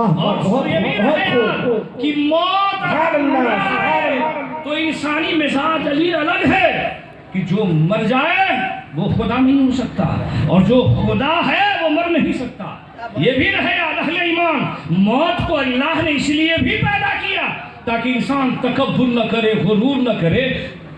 اور یہ بھی رہے کہ موت تو انسانی مزاج علی الگ ہے کہ جو مر جائے وہ خدا نہیں ہو سکتا، اور جو خدا ہے وہ مر نہیں سکتا۔ یہ بھی رہے اہل ایمان، موت کو اللہ نے اس لیے بھی پیدا کیا تاکہ انسان تکبر نہ کرے، غرور نہ کرے۔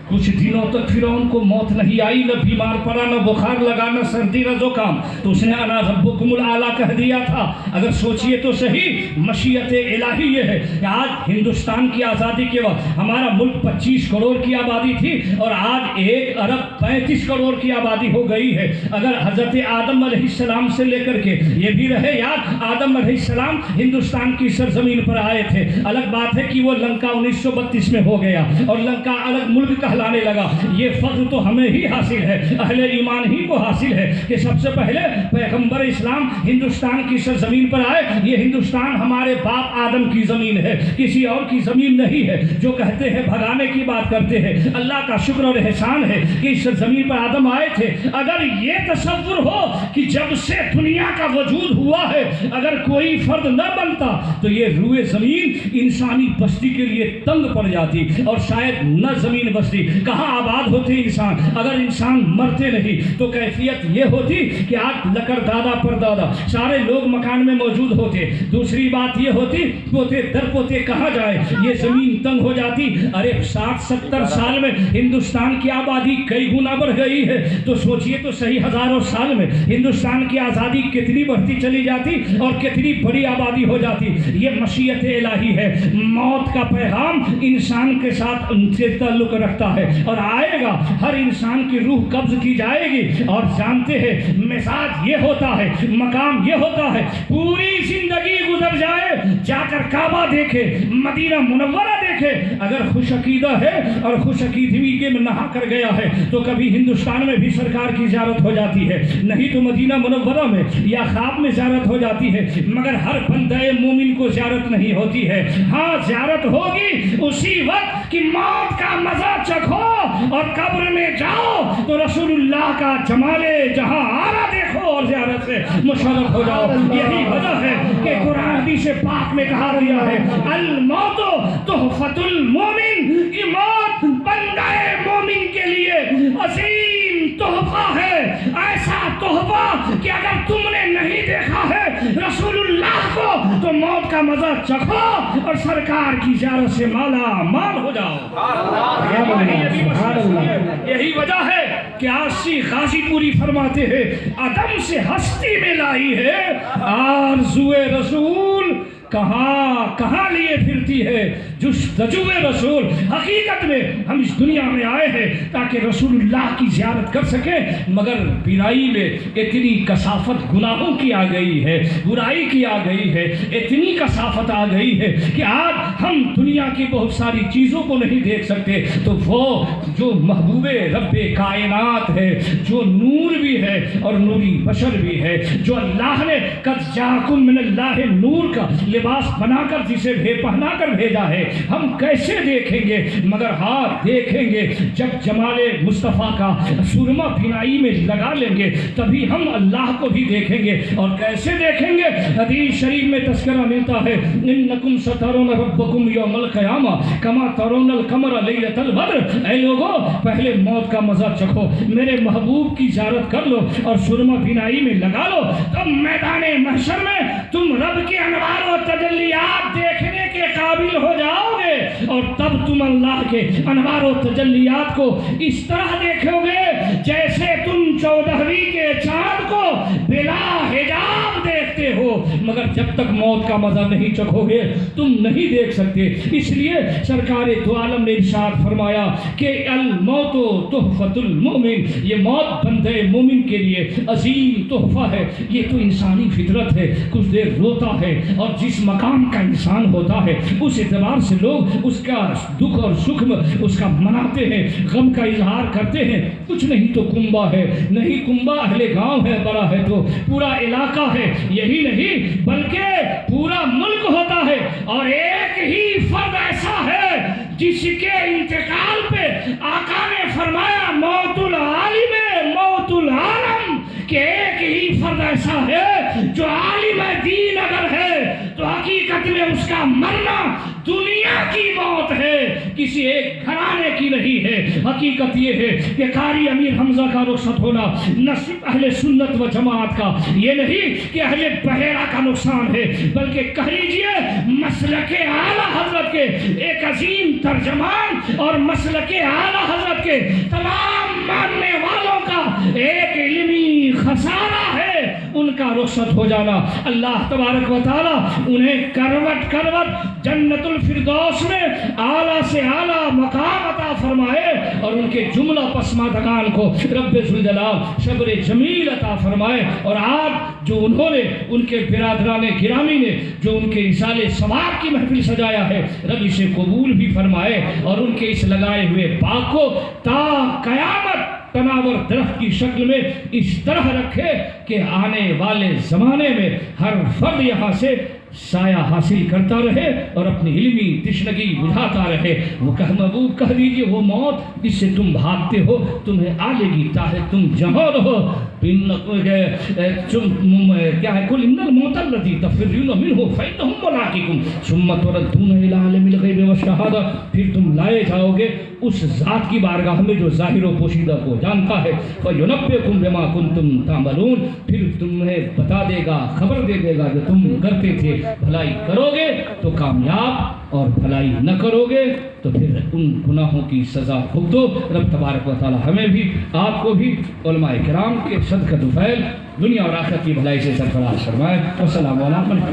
کچھ دنوں تک فرعون کو موت نہیں آئی، نہ بیمار پڑا، نہ بخار لگا، نہ سردی، نہ زکام، تو اس نے انا ربکم الاعلی کہہ دیا تھا۔ اگر سوچئے تو صحیح، مشیت الہی یہ ہے کہ آج ہندوستان کی آزادی کے وقت ہمارا ملک 25 کروڑ کی آبادی تھی اور آج 1 ارب 35 کروڑ کی آبادی ہو گئی ہے۔ اگر حضرت آدم علیہ السلام سے لے کر کے یہ بھی رہے یاد، آدم علیہ السلام ہندوستان کی سرزمین پر آئے تھے، الگ بات ہے کہ وہ لنکا 1932 میں ہو گیا اور لنکا الگ ملک کہلانے لگا۔ یہ فضل تو ہمیں ہی حاصل ہے، اہل ایمان ہی کو حاصل ہے کہ سب سے پہلے پیغمبر اسلام ہندوستان کی سرزمین پر آئے۔ یہ ہندوستان ہمارے باپ آدم کی زمین ہے، کسی اور کی زمین نہیں ہے۔ جو کہتے ہیں بھگانے کی بات کرتے ہیں، اللہ کا شکر اور احسان ہے کہ اس سرزمین پر آدم آئے تھے۔ اگر یہ تصور ہو کہ جب سے دنیا کا وجود ہوا ہے اگر کوئی فرد نہ بنتا تو یہ روئے زمین انسانی بستی کے لیے تنگ پڑ جاتی اور شاید نہ زمین بستی، کہاں آباد ہوتے انسان اگر انسان مرتے نہیں۔ تو کیفیت یہ ہوتی کہ آج لکڑ دادا پر دادا سارے لوگ مکان میں موجود ہوتے۔ دوسری بات یہ ہوتی پوتے در پوتے کہاں جائے، یہ زمین تنگ ہو جاتی۔ ارے 60-70 سال میں ہندوستان کی آبادی کئی گنا بڑھ گئی ہے، تو سوچئے تو صحیح ہزاروں سال میں ہندوستان کی آزادی کتنی بڑھتی چلی جاتی اور کتنی بڑی آبادی ہو جاتی۔ یہ مشیت الہی ہے۔ موت کا پیغام انسان کے ساتھ ان سے تعلق رکھتا ہے اور آئے گا، ہر انسان کی روح قبض کی جائے گی۔ اور جانتے ہیں مزاج یہ ہوتا ہے، مقام یہ ہوتا ہے، پوری زندگی گزر جائے، جا کر کعبہ دیکھے، مدینہ منورہ دیکھے، اگر خوش عقیدہ ہے اور خوش عقیدگی میں نہا کر گیا ہے تو کبھی ہندوستان میں بھی سرکار کی زیارت ہو جاتی ہے، نہیں تو مدینہ منورہ میں یا خواب میں زیارت ہو جاتی ہے، مگر ہر بندہ مومن کو زیارت نہیں ہوتی ہے۔ ہاں زیارت ہوگی اسی وقت کہ موت کا مزہ چکھو اور قبر میں جاؤ تو رسول اللہ کا جمال جہاں آرا دیکھو اور زیارت سے مشرف ہو جاؤ۔ یہی وجہ ہے کہ قرآن حدیث پاک میں کہا گیا ہے الموت تحفۃ المومن، یہ موت بندہ مومن کے لیے عظیم تحفہ ہے، ایسا تحفہ کہ اگر تم نے نہیں دیکھا ہے رسول اللہ کو تو موت کا مزہ چکھو اور سرکار کی زیارت سے مالا مال ہو جاؤ۔ یہی وجہ ہے کہ آسی غازی پوری فرماتے ہیں عدم سے ہستی میں لائی ہے آرزوئے رسول، کہاں لیے پھرتی ہے جستجو رسول۔ حقیقت میں ہم اس دنیا میں آئے ہیں تاکہ رسول اللہ کی زیارت کر سکیں، مگر برائی میں اتنی کثافت گناہوں کی آ گئی ہے، برائی کی آ گئی ہے، اتنی کثافت آ گئی ہے کہ آج ہم دنیا کی بہت ساری چیزوں کو نہیں دیکھ سکتے، تو وہ جو محبوب رب کائنات ہے، جو نور بھی ہے اور نوری بشر بھی ہے، جو اللہ نے قد جاءکم من اللہ نور کا لباس بنا کر جسے پہنا کر بھیجا ہے، ہم کیسے دیکھیں گے؟ مگر ہاں دیکھیں گے جب جمال مصطفیٰ کا سرما بینائی میں لگا لیں گے تبھی ہم اللہ کو بھی دیکھیں گے۔ اور کیسے دیکھیں گے؟ حدیث شریف میں تذکرہ ملتا ہے انکم سترون ربکم یوم القیامہ کما ترون القمر لیلۃ البدر۔ اے لوگو پہلے موت کا مزہ چکھو، میرے محبوب کی زیارت کر لو اور سرما بینائی میں لگا لو، تب میدان محشر میں تم رب کے انوار و تجلیات دیکھنے کے قابل ہو جاؤ گے، اور تب تم اللہ کے انوار و تجلیات کو اس طرح دیکھو گے جیسے تم 14ویں کے چاند کو بلا حجاب دیکھتے ہو، مگر جب تک موت کا مزہ نہیں چکھو گے تم نہیں دیکھ سکتے۔ اس لیے سرکار دو عالم نے ارشاد فرمایا کہ الموت تحفۃ المؤمن، یہ موت بندے مومن کے لیے عظیم تحفہ ہے۔ یہ تو انسانی فطرت ہے، کچھ دیر روتا ہے اور جس مقام کا انسان ہوتا ہے اس اعتبار سے لوگ اس کا دکھ اور سکھ اس کا مناتے ہیں، غم کا اظہار کرتے ہیں۔ کچھ نہیں تو کنبا ہے، نہیں کنبا اہل گاؤں ہے، بڑا ہے تو پورا علاقہ ہے، یہی نہیں بلکہ پورا ملک ہوتا ہے، اور ایک ہی فرد ایسا ہے جس کے انتقال پہ آقا نے فرمایا موت العالم موت العالم، کہ ایک ہی فرد ایسا ہے جو عالم دین اگر ہے تو حقیقت مرنا دنیا کی موت ہے، کسی ایک گھرانے کی نہیں ہے۔ حقیقت یہ ہے کہ قاری امیر حمزہ کا رخصت ہونا نصیب اہل سنت و جماعت کا یہ نہیں کہ اہل بحیرہ کا نقصان ہے، بلکہ کہہ لیجئے مسلک اعلیٰ حضرت کے ایک عظیم ترجمان اور مسلک اعلیٰ حضرت کے تمام ماننے والوں کا ایک علمی خسارہ ہے ان کا رخصت ہو جانا۔ اللہ تبارک و تعالی انہیں کروٹ کروٹ جنت الفردوس میں اعلیٰ سے اعلیٰ مقام عطا فرمائے، اور ان کے جملہ پسماندگان کو رب ذوالجلال صبر جمیل عطا فرمائے۔ اور آج جو انہوں نے ان کے برادران گرامی نے جو ان کے رسالے ثواب کی محفل سجایا ہے، رب اسے قبول بھی فرمائے، اور ان کے اس لگائے ہوئے باغ کو تا قیامت تناور درخت کی شکل میں اس طرح رکھے کہ آنے والے زمانے میں ہر فرد یہاں سے سایہ حاصل کرتا رہے اور اپنی علمی تشنگی بجھاتا رہے۔ وہ محبوب کہہ دیجئے وہ موت جس سے تم بھاگتے ہو تمہیں آ لے گی، چاہے تم جہاں رہو۔ کیا ہے، قل ان الموت الذی تفرون منہ فانہ ملاقیکم ثم تردون الی عالم الغیب والشہادہ، پھر تم لائے جاؤ گے اس ذات کی بارگاہ میں جو ظاہر و پوشیدہ کو جانتا ہے، فینبئکم بما کنتم تعملون، پھر تمہیں بتا دے گا، خبر دے دے گا جو تم کرتے تھے۔ بھلائی کرو گے تو کامیاب، اور بھلائی نہ کرو گے تو پھر ان گناہوں کی سزا بھگتو۔ رب تبارک و تعالی ہمیں بھی آپ کو بھی علماء کرام کے صدقہ طفیل دنیا اور آخرت کی بھلائی سے سرفراز فرمائے۔ والسلام علیکم۔